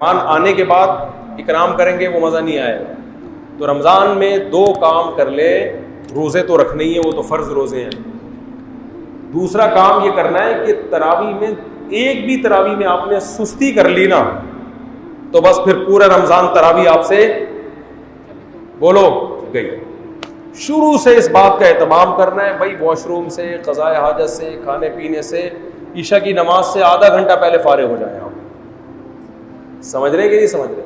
मेहमान आने के बाद इकराम करेंगे वो मज़ा नहीं आएगा। तो रमज़ान में 2 काम कर ले, रोज़े तो रखने ही है, वो तो फ़र्ज़ रोज़े हैं। दूसरा काम ये करना है कि तरावी में एक भी तरावी में आपने सुस्ती कर ली ना, तो बस फिर पूरा रमज़ान तरावी आपसे बोलो गई। शुरू से इस बात का एहतमाम करना है भाई, वॉशरूम से, क़ज़ाए हाजत से, खाने पीने से, ईशा की नमाज से आधा घंटा पहले फारिग हो जाए आप। समझ रहे कि नहीं समझ रहे?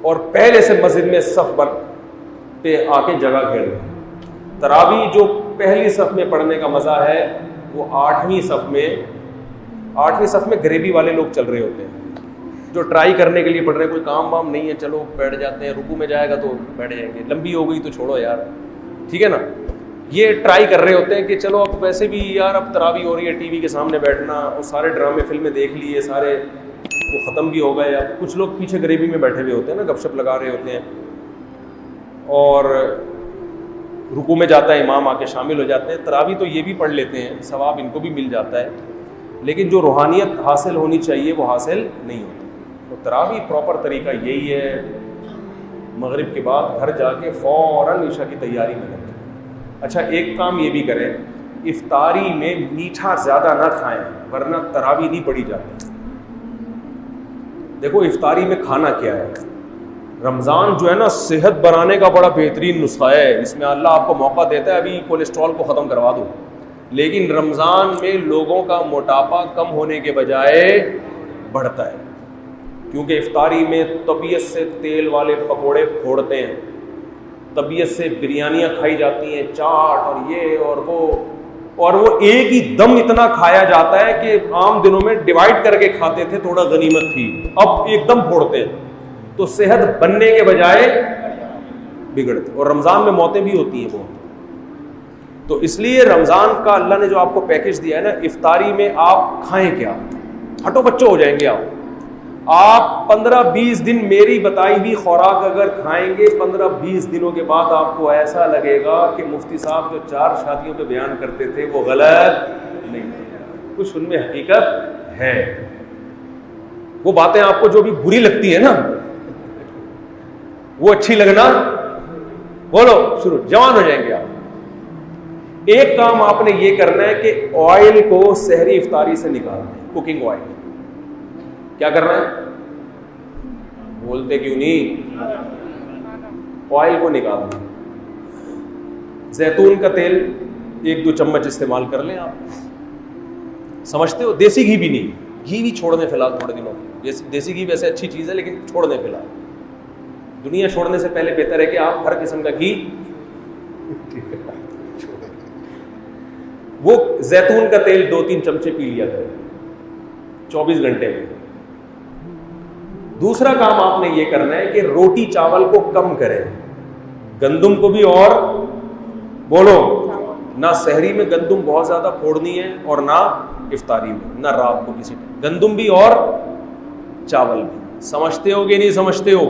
और पहले से मस्जिद में सफ पे आके जगह घेर लें। तरावी जो पहली सफ में पढ़ने का मज़ा है वो 8वीं सफ में गरीबी वाले लोग चल रहे होते हैं, जो ट्राई करने के लिए पढ़ रहे हैं, कोई काम वाम नहीं है, चलो बैठ जाते हैं, रुकू में जाएगा तो बैठ जाएंगे, लंबी हो गई तो छोड़ो यार, ठीक है ना। ये ट्राई कर रहे होते हैं कि चलो अब वैसे भी यार अब तरावी हो रही है, टीवी के सामने बैठना, और सारे ड्रामे फिल्में देख लिए, सारे वो ख़त्म भी हो गए। अब कुछ लोग पीछे गरीबी में बैठे हुए होते हैं ना, गपशप लगा रहे होते हैं, और रुकू में जाता है इमाम, आके शामिल हो जाते हैं। तरावी तो ये भी पढ़ लेते हैं, सवाब इनको भी मिल जाता है, लेकिन जो रूहानियत हासिल होनी चाहिए वो हासिल नहीं होती। तो तरावी प्रॉपर तरीका यही है, मगरिब के बाद घर जाके फ़ौरन ईशा की तैयारी में लगे। अच्छा, एक काम ये भी करें, इफ्तारी में मीठा ज़्यादा ना खाएं, वरना तरावी नहीं पढ़ी जाती। देखो इफ्तारी में खाना क्या है, रमज़ान जो है ना सेहत बनाने का बड़ा बेहतरीन नुस्खा है। इसमें अल्लाह आपको मौका देता है, अभी कोलेस्ट्रॉल को ख़त्म करवा दो, लेकिन रमज़ान में लोगों का मोटापा कम होने के बजाय बढ़ता है, क्योंकि इफ्तारी में तबीयत से तेल वाले पकोड़े फोड़ते हैं, तबीयत से बिरयानियाँ खाई जाती हैं, चाट और ये और वो एक ही दम इतना खाया जाता है कि आम दिनों में डिवाइड करके खाते थे, थोड़ा गनीमत थी, अब एकदम फोड़ते हैं, तो सेहत बनने के बजाय बिगड़ते, और रमज़ान में मौतें भी होती हैं बहुत। तो इसलिए रमज़ान का अल्लाह ने जो आपको पैकेज दिया है ना, इफ्तारी में आप खाएं क्या, हटो बच्चों हो जाएंगे आप 15-20 दिन मेरी बताई हुई खुराक अगर खाएंगे, 15-20 दिनों के बाद आपको ऐसा लगेगा कि मुफ्ती साहब जो 4 शादियों पे बयान करते थे वो गलत नहीं थे, कुछ उनमें हकीकत है। वो बातें आपको जो भी बुरी लगती है ना, वो अच्छी लगना बोलो शुरू, जवान हो जाएंगे आप। एक काम आपने ये करना है कि ऑयल को सहरी इफ्तारी से निकालना है, कुकिंग ऑयल। क्या करना है, बोलते क्यों नहीं? ऑयल को निकालना है। जैतून का तेल 1-2 चम्मच इस्तेमाल कर लें आप, समझते हो? देसी घी भी नहीं, घी भी छोड़ दें फिलहाल थोड़े दिनों। देसी घी वैसे अच्छी चीज़ है, लेकिन छोड़ दें फिलहाल। दुनिया छोड़ने से पहले बेहतर है कि आप हर किस्म का घी वो जैतून का तेल 2-3 चमचे पी लिया करें 24 घंटे में। दूसरा काम आपने ये करना है कि रोटी चावल को कम करें, गंदुम को भी, और बोलो ना सहरी में गंदुम बहुत ज़्यादा फोड़नी है, और ना इफ्तारी में, ना रात को किसी में, गंदुम भी और चावल भी। समझते हो कि नहीं समझते हो?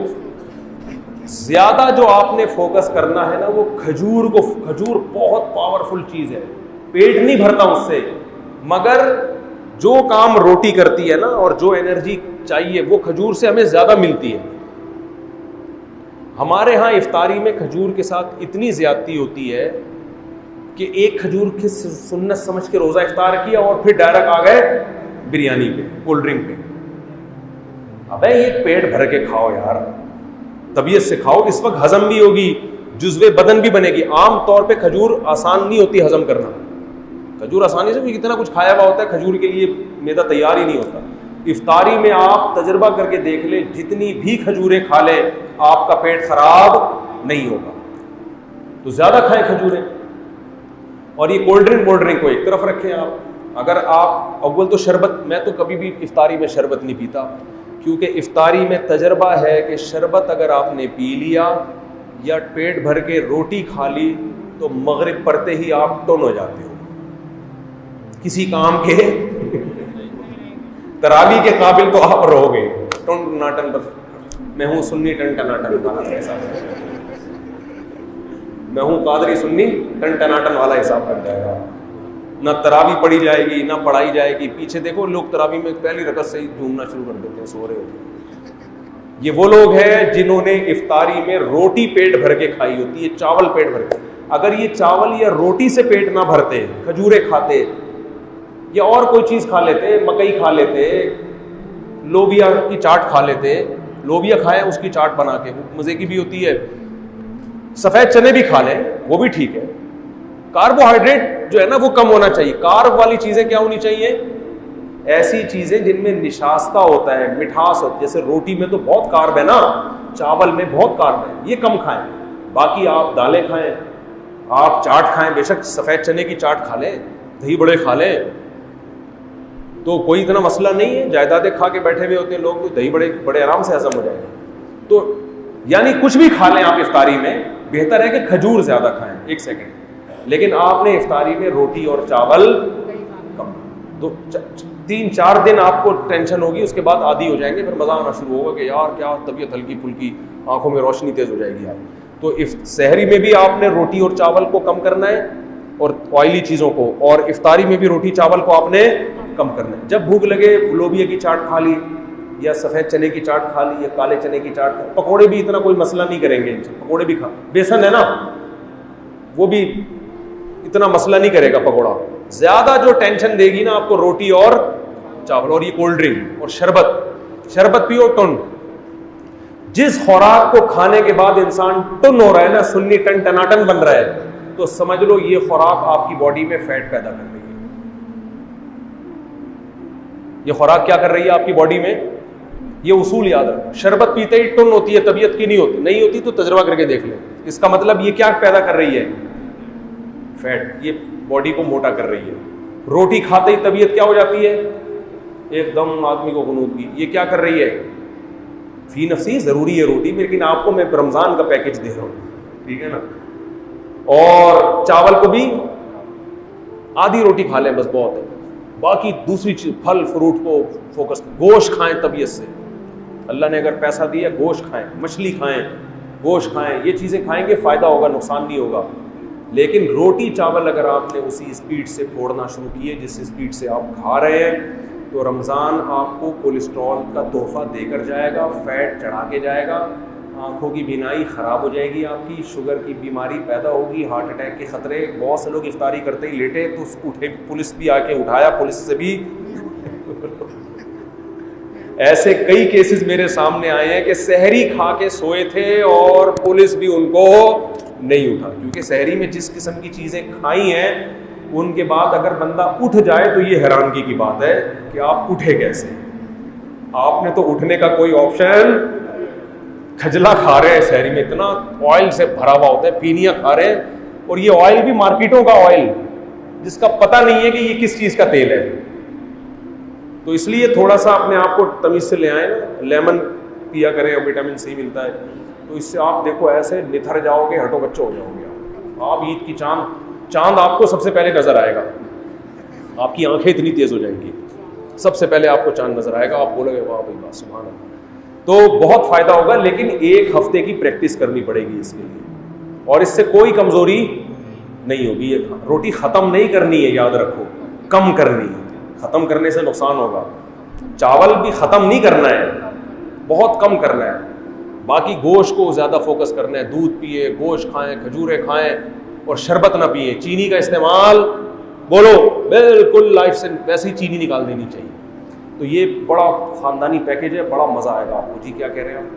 ज़्यादा जो आपने फोकस करना है ना वो खजूर को, खजूर बहुत पावरफुल चीज़ है, पेट नहीं भरता उससे, मगर जो काम रोटी करती है ना और जो एनर्जी चाहिए वो खजूर से हमें ज़्यादा मिलती है। हमारे यहाँ इफ्तारी में खजूर के साथ इतनी ज़्यादती होती है कि एक खजूर की सुन्नत समझ के रोज़ा इफ्तार किया और फिर डायरेक्ट आ गए बिरयानी पे, कोल्ड ड्रिंक पे। अबे ये पेट भर के खाओ यार, तबीयत से खाओ, इस वक्त हजम भी होगी, जुज़्वे बदन भी बनेगी। आम तौर पे खजूर आसान नहीं होती हजम करना, खजूर आसानी से, कितना कुछ खाया हुआ होता है, खजूर के लिए मैदा तैयार ही नहीं होता। इफ्तारी में आप तजर्बा करके देख ले, जितनी भी खजूरें खा ले आपका पेट खराब नहीं होगा, तो ज़्यादा खाएं खजूरें। और ये कोल्ड ड्रिंक को एक तरफ रखें आप। अगर आप अव्वल तो शरबत, मैं तो कभी भी इफ्तारी में शरबत नहीं पीता, क्योंकि इफ्तारी में तजर्बा है कि शरबत अगर आपने पी लिया या पेट भर के रोटी खा ली तो मगरिब पड़ते ही आप टोन हो जाते हो, किसी काम के तरावी के काबिल तो आप रहोगे। टन टनाटन, बस मैं हूँ सुन्नी टन टनाटन वाला हिसाब, मैं हूँ कादरी सुन्नी टन टनाटन वाला हिसाब बन जाएगा। ना तरावी पढ़ी जाएगी ना पढ़ाई जाएगी। पीछे देखो लोग तरावी में पहली रकत से ही झूमना शुरू कर देते हैं, सो रहे होते हैं। ये वो लोग हैं जिन्होंने इफ्तारी में रोटी पेट भर के खाई होती है, चावल पेट भर के। अगर ये चावल या रोटी से पेट ना भरते, खजूरें खाते या और कोई चीज़ खा लेते, मकई खा लेते, लोबिया की चाट खा लेते, लोबिया खाएं उसकी चाट बना के, मज़े की भी होती है, सफ़ेद चने भी खा लें, वो भी ठीक है। कार्बोहाइड्रेट जो है ना वो कम होना चाहिए। कार्ब वाली चीज़ें क्या होनी चाहिए? ऐसी चीज़ें जिनमें निशास्ता होता है, मिठास होती है। जैसे रोटी में तो बहुत कार्ब है ना, चावल में बहुत कार्ब है, ये कम खाएं। बाकी आप दालें खाएं, आप चाट खाएं, बेशक सफ़ेद चने की चाट खा लें, दही बड़े खा लें, तो कोई इतना मसला नहीं है। जायदादें खा के बैठे हुए होते हैं लोग, तो दही बड़े बड़े आराम से हजम हो जाएंगे। तो यानी कुछ भी खा लें आप इफ्तारी में, बेहतर है कि खजूर ज़्यादा खाएं। एक सेकेंड, लेकिन आपने इफ्तारी में रोटी और चावल कम, तो 3-4 दिन आपको टेंशन होगी, उसके बाद आदी हो जाएंगे, फिर मज़ा आना शुरू होगा कि यार क्या तबीयत हल्की फुल्की, आंखों में रोशनी तेज़ हो जाएगी यार। तो सहरी में भी आपने रोटी और चावल को कम करना है और ऑयली चीज़ों को, और इफ्तारी में भी रोटी चावल को आपने कम करना है। जब भूख लगे लोबिया की चाट खा ली या सफ़ेद चने की चाट खा ली या काले चने की चाट खा, पकोड़े भी इतना कोई मसला नहीं करेंगे, पकोड़े भी खा, बेसन है ना वो भी इतना मसला नहीं करेगा पकोड़ा। ज़्यादा जो टेंशन देगी ना आपको रोटी और चावल और ये कोल्ड ड्रिंक और शरबत पियो टुन। जिस खुराक को खाने के बाद इंसान टुन हो रहा है ना, सुन्नी टन टनाटन बन रहा है, तो समझ लो ये खुराक आपकी बॉडी में फैट पैदा कर रही है। ये खुराक क्या कर रही है आपकी बॉडी में? ये उसूल याद रखो। शरबत पीते ही टुन होती है, तबीयत की नहीं होती तो तजर्बा करके देख ले। इसका मतलब ये क्या पैदा कर रही है? फैट। ये बॉडी को मोटा कर रही है। रोटी खाते ही तबीयत क्या हो जाती है? एकदम आदमी को गुनूद की। ये क्या कर रही है? फी नफसी ज़रूरी है रोटी, लेकिन आपको मैं रमज़ान का पैकेज दे रहा हूँ, ठीक है ना। और चावल को भी आधी रोटी खा लें बस, बहुत है। बाकी दूसरी चीज, फल फ्रूट को फोकस, गोश्त खाएं तबीयत से। अल्लाह ने अगर पैसा दिया, गोश्त खाएं, मछली खाएं, गोश्त खाएं, ये चीज़ें खाएंगे, फ़ायदा होगा, नुकसान नहीं होगा। लेकिन रोटी चावल अगर आपने उसी स्पीड से फोड़ना शुरू किए जिस स्पीड से आप खा रहे हैं, तो रमज़ान आपको कोलेस्ट्रॉल का तोहफा देकर जाएगा, फैट चढ़ा के जाएगा, आँखों की बीनाई ख़राब हो जाएगी आपकी, शुगर की बीमारी पैदा होगी, हार्ट अटैक के ख़तरे। बहुत से लोग इफ्तारी करते ही लेटे तो उठे, पुलिस भी आके उठाया, पुलिस से भी ऐसे कई केसेस मेरे सामने आए हैं कि सहरी खा के सोए थे और पुलिस भी उनको नहीं उठा, क्योंकि सहरी में जिस किस्म की चीज़ें खाई हैं उनके बाद अगर बंदा उठ जाए तो ये हैरानगी की बात है कि आप उठे कैसे। आपने तो उठने का कोई ऑप्शन, खजला खा रहे हैं सहरी में, इतना ऑयल से भरा हुआ होता है, पीनिया खा रहे हैं, और ये ऑयल भी मार्केटों का ऑयल जिसका पता नहीं है कि ये किस चीज़ का तेल है। तो इसलिए थोड़ा सा अपने आप को तमीज़ से ले आए ना, लेमन पिया करें और विटामिन सी मिलता है, तो इससे आप देखो ऐसे निथर जाओगे, हटो बच्चो हो जाओगे आप। ईद की चांद आपको सबसे पहले नजर आएगा, आपकी आंखें इतनी तेज हो जाएंगी, सबसे पहले आपको चांद नजर आएगा, आप बोलोगे वाह भाई वाह सुभान अल्लाह। तो बहुत फायदा होगा, लेकिन 1 हफ्ते की प्रैक्टिस करनी पड़ेगी इसके लिए, और इससे कोई कमजोरी नहीं होगी। ये रोटी खत्म नहीं करनी है, याद रखो, कम करनी है। खत्म करने से नुकसान होगा। चावल भी खत्म नहीं करना है, बहुत कम करना है। बाकी गोश्त को ज़्यादा फोकस करना है, दूध पिए, गोश्त खाएं, खजूरें खाएं और शरबत ना पिए। चीनी का इस्तेमाल, बोलो बिल्कुल लाइफ से वैसे ही चीनी निकाल देनी चाहिए। तो ये बड़ा ख़ानदानी पैकेज है, बड़ा मज़ा आएगा आपको। जी क्या कह रहे हैं आप?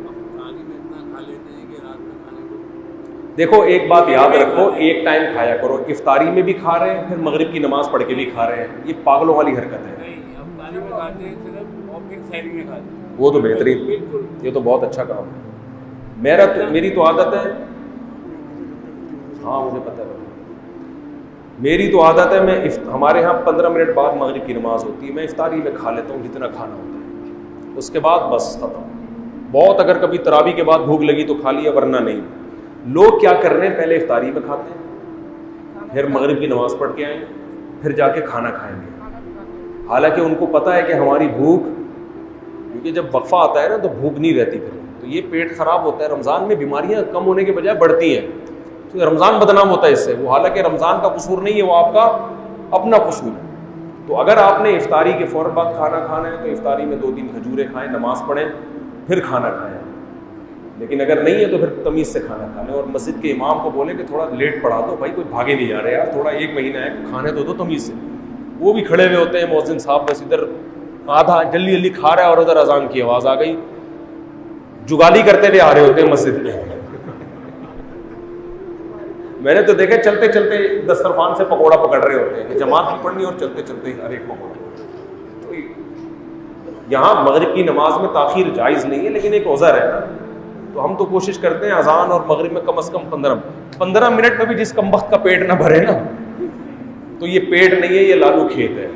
देखो एक बात याद रखो, एक टाइम खाया करो, इफ्तारी में भी खा रहे हैं, फिर मगरिब की नमाज पढ़ के भी खा रहे हैं, ये पागलों वाली हरकत है। वो तो बेहतरीन, ये तो बहुत अच्छा काम है। मेरी तो आदत है, हाँ मुझे पता है, मेरी तो आदत है, मैं हमारे यहाँ 15 मिनट बाद मगरिब की नमाज होती है, मैं इफ्तारी में खा लेता हूँ जितना खाना होता है, उसके बाद बस खत्म। बहुत अगर कभी तरावी के बाद भूख लगी तो खा लिया, वरना नहीं। लोग क्या कर रहे हैं, पहले इफ्तारी में खाते हैं, फिर मगरिब की नमाज पढ़ के आएंगे, फिर जाके खाना खाएंगे। हालांकि उनको पता है कि हमारी भूख, क्योंकि जब वक्फा आता है ना तो भूख नहीं रहती, फिर तो ये पेट खराब होता है। रमज़ान में बीमारियां कम होने के बजाय बढ़ती हैं, तो रमज़ान बदनाम होता है इससे। वो हालांकि रमज़ान का कसूर नहीं है, वो आपका अपना कसूर है। तो अगर आपने इफ्तारी के फ़ौरन बाद खाना खाना है तो इफ्तारी में 2-3 खजूरें खाएं, नमाज पढ़ें, फिर खाना खाएं। लेकिन अगर नहीं है तो फिर तमीज़ से खाना खा लें। और मस्जिद के इमाम को बोलें कि थोड़ा लेट पढ़ा दो भाई, कोई भागे नहीं जा रहे यार, थोड़ा 1 महीना है, खाने तो दो तमीज़ से। वो भी खड़े हुए होते हैं मौज़िन साहब, बस इधर आधा जल्दी जल्दी खा रहा है और उधर अजान की आवाज़ आ गई, जुगाली करते हुए आ रहे होते हैं मस्जिद में। मैंने तो देखा चलते चलते दस्तरखान से पकौड़ा पकड़ रहे होते हैं कि जमात भी पढ़नी और चलते चलते हर एक पकौड़ा। तो यहाँ मगरिब की नमाज में ताखीर जायज़ नहीं है, लेकिन एक उज़र है ना, तो हम तो कोशिश करते हैं अजान और मगरिब में कम से कम 15 मिनट में भी जिस कमबख्त का पेट ना भरे ना, तो ये पेट नहीं है, ये लालू खेत है।